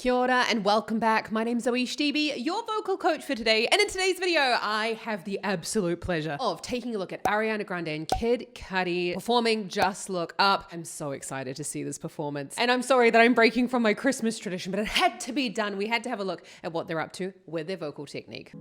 Kia ora and welcome back. My name's ZoeStibi, your vocal coach for today. And in today's video, I have the absolute pleasure of taking a look at Ariana Grande and Kid Cudi performing Just Look Up. I'm so excited to see this performance. And I'm sorry that I'm breaking from my Christmas tradition, but it had to be done. We had to have a look at what they're up to with their vocal technique.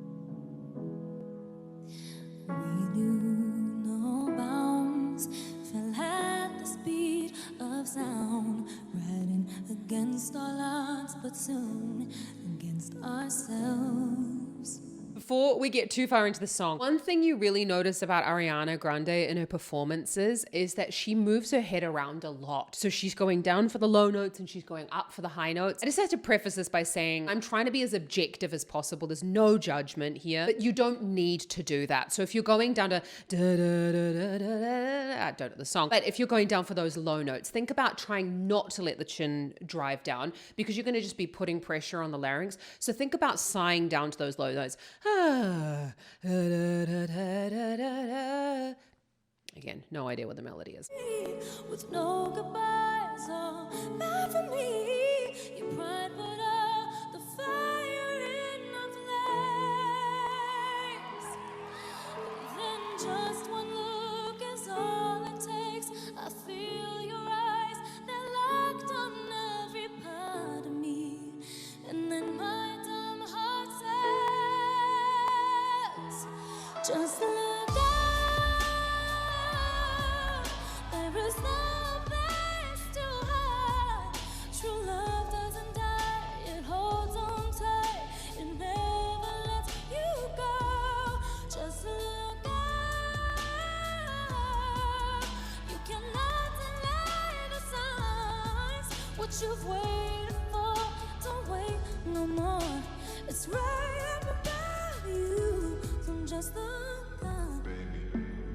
We knew no bounds, fell at the speed of sound, riding against all odds, but soon against ourselves. Before we get too far into the song, one thing you really notice about Ariana Grande in her performances is that she moves her head around a lot. So she's going down for the low notes and she's going up for the high notes. I just have to preface this by saying I'm trying to be as objective as possible. There's no judgment here, but you don't need to do that. So if you're going down to I don't know the song, but if you're going down for those low notes, think about trying not to let the chin drive down because you're going to just be putting pressure on the larynx. So think about sighing down to those low notes. Again, no idea what the melody is. With no goodbyes, all bad for me. Your pride put out the fire in my place. Then just one look is all it takes. I feel your eyes, they're locked on every part of me. And then my dumb heart says, just look up. There is no place to hide. True love doesn't die, it holds on tight. It never lets you go. Just look up. You cannot deny the signs. What you've waited for, don't wait no more. It's right up above you. So just look up.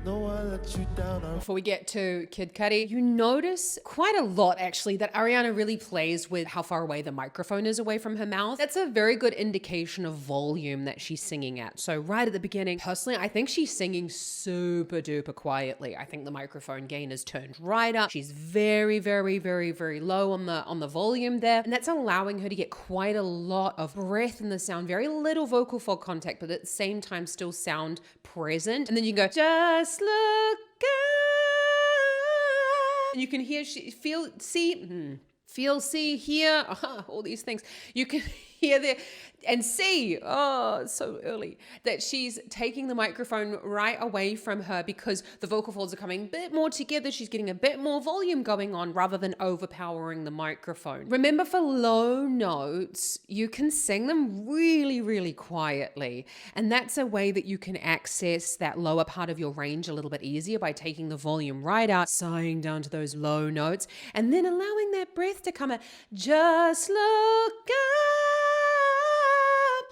No, I let you down. Before we get to Kid Cudi, you notice quite a lot actually that Ariana really plays with how far away the microphone is away from her mouth. That's a very good indication of volume that she's singing at. So right at the beginning, personally, I think she's singing super duper quietly. I think the microphone gain is turned right up. She's very, very, very, very low on the volume there. And that's allowing her to get quite a lot of breath in the sound, very little vocal fold contact, but at the same time still sound present. And then you can go, just look up. And you can hear, feel, see, hear, all these things. You can hear there and see, it's so early, that she's taking the microphone right away from her because the vocal folds are coming a bit more together. She's getting a bit more volume going on rather than overpowering the microphone. Remember, for low notes, you can sing them really, really quietly. And that's a way that you can access that lower part of your range a little bit easier by taking the volume right out, sighing down to those low notes, and then allowing that breath to come out. Just look up.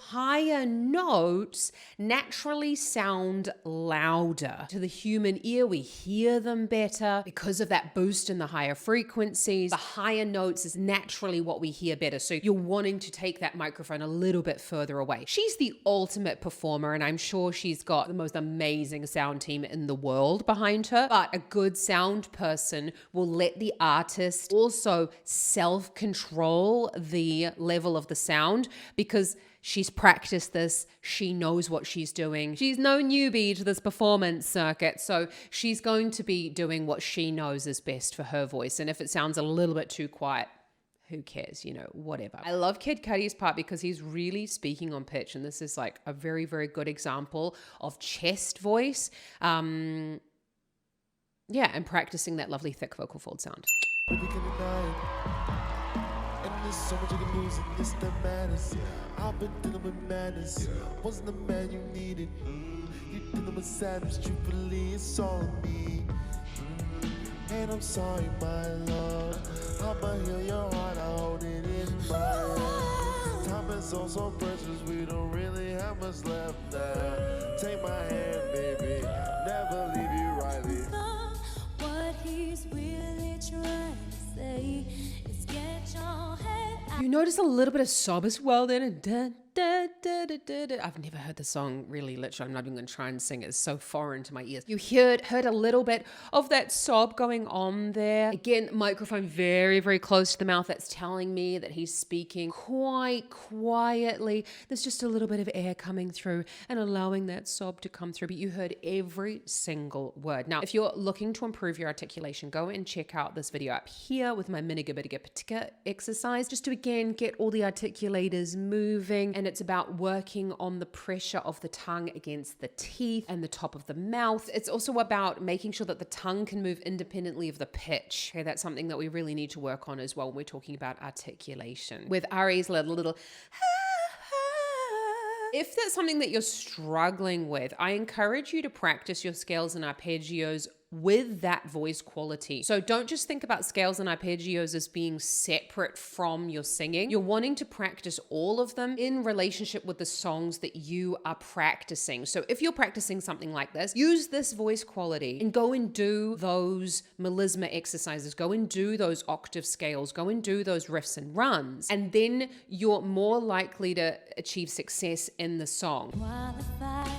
Higher notes naturally sound louder. To the human ear, we hear them better because of that boost in the higher frequencies. The higher notes is naturally what we hear better. So you're wanting to take that microphone a little bit further away. She's the ultimate performer, and I'm sure she's got the most amazing sound team in the world behind her. But a good sound person will let the artist also self-control the level of the sound because she's practiced this. She knows what she's doing. She's no newbie to this performance circuit. So she's going to be doing what she knows is best for her voice. And if it sounds a little bit too quiet, who cares, whatever. I love Kid Cudi's part because he's really speaking on pitch. And this is like a very, very good example of chest voice. And practicing that lovely thick vocal fold sound. There's so much you can lose in this that matters. I've been dealing with madness. Wasn't the man you needed. You dealing with sadness. Truthfully, it's all in me. And I'm sorry, my love. I'ma heal your heart. I hold it in my hand. Time is so precious. We don't really have much left now. Take my hand, baby. Never leave you rightly. What he's really trying to say is get your head out. You notice a little bit of sob as well then. I've never heard the song really, literally. I'm not even going to try and sing it. It's so foreign to my ears. You heard a little bit of that sob going on there. Again, microphone very, very close to the mouth. That's telling me that he's speaking quite quietly. There's just a little bit of air coming through and allowing that sob to come through. But you heard every single word. Now, if you're looking to improve your articulation, go and check out this video up here with my Miniga exercise, just to again get all the articulators moving. And it's about working on the pressure of the tongue against the teeth and the top of the mouth. It's also about making sure that the tongue can move independently of the pitch. Okay, that's something that we really need to work on as well when we're talking about articulation. With Ari's little if that's something that you're struggling with, I encourage you to practice your scales and arpeggios with that voice quality. So don't just think about scales and arpeggios as being separate from your singing. You're wanting to practice all of them in relationship with the songs that you are practicing. So if you're practicing something like this, use this voice quality and go and do those melisma exercises, go and do those octave scales, go and do those riffs and runs, and then you're more likely to achieve success in the song. Qualified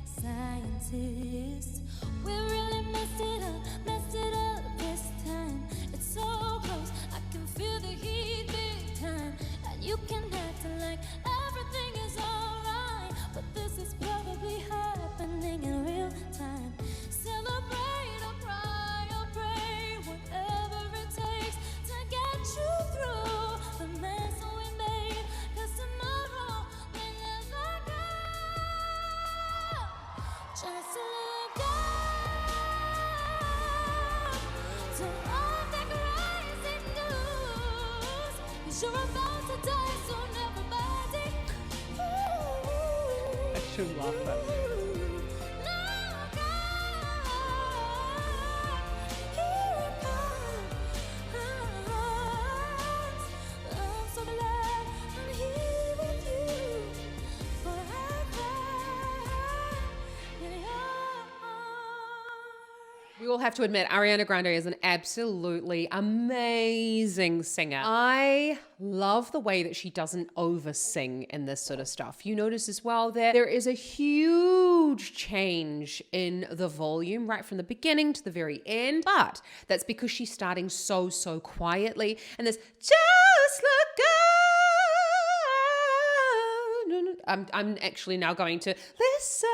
scientist, we really messed it up this time. It's so close, I can feel the heat big time, and you can act like everything is alright, but this is probably happening in real time. Celebrate or cry or pray, whatever it takes to get you through the mess we made, 'cause tomorrow may never come. Just look up to all the crazy news, 'cause you're about to die soon, everybody. I should laugh at that. Look up, here it comes. I'm so glad I'm here with you forever. We all have to admit, Ariana Grande is an absolutely amazing singer. I love the way that she doesn't over-sing in this sort of stuff. You notice as well that there is a huge change in the volume right from the beginning to the very end, but that's because she's starting so quietly, and there's just look up. I'm actually now going to listen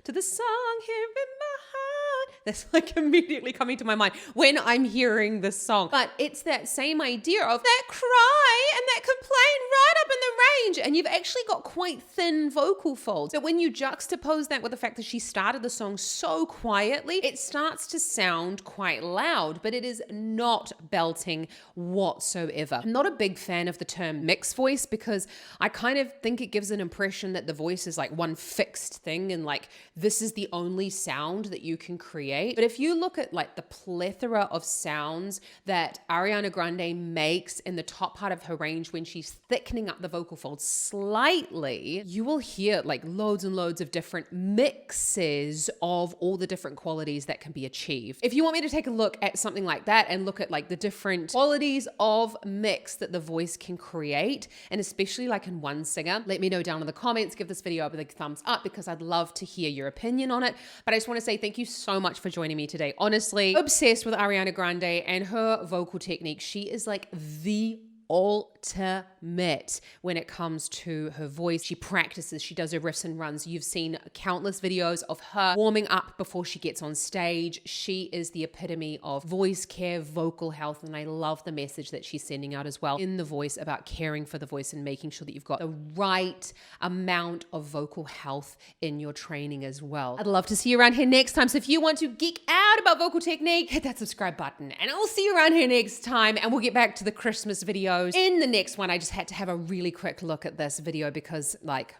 to the song here in my heart. That's like immediately coming to my mind when I'm hearing this song. But it's that same idea of that cry and that complaint right up in the range. And you've actually got quite thin vocal folds. But when you juxtapose that with the fact that she started the song so quietly, it starts to sound quite loud, but it is not belting whatsoever. I'm not a big fan of the term mixed voice because I kind of think it gives an impression that the voice is like one fixed thing and like this is the only sound that you can create. But if you look at like the plethora of sounds that Ariana Grande makes in the top part of her range when she's thickening up the vocal folds slightly, you will hear like loads and loads of different mixes of all the different qualities that can be achieved. If you want me to take a look at something like that and look at like the different qualities of mix that the voice can create, and especially like in one singer, let me know down in the comments. Give this video a big thumbs up because I'd love to hear your opinion on it. But I just want to say thank you so much for joining me today. Honestly, obsessed with Ariana Grande and her vocal technique. She is like the ultimate when it comes to her voice. She practices, she does her riffs and runs. You've seen countless videos of her warming up before she gets on stage. She is the epitome of voice care, vocal health, and I love the message that she's sending out as well in the voice about caring for the voice and making sure that you've got the right amount of vocal health in your training as well. I'd love to see you around here next time. So if you want to geek out about vocal technique, hit that subscribe button and I'll see you around here next time, and we'll get back to the Christmas videos. In the next one, I just had to have a really quick look at this video because like,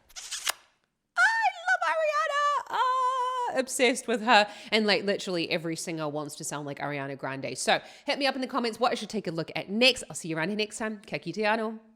I love Ariana, obsessed with her, and like literally every singer wants to sound like Ariana Grande. So hit me up in the comments what I should take a look at next. I'll see you around here next time. Ka kite anō.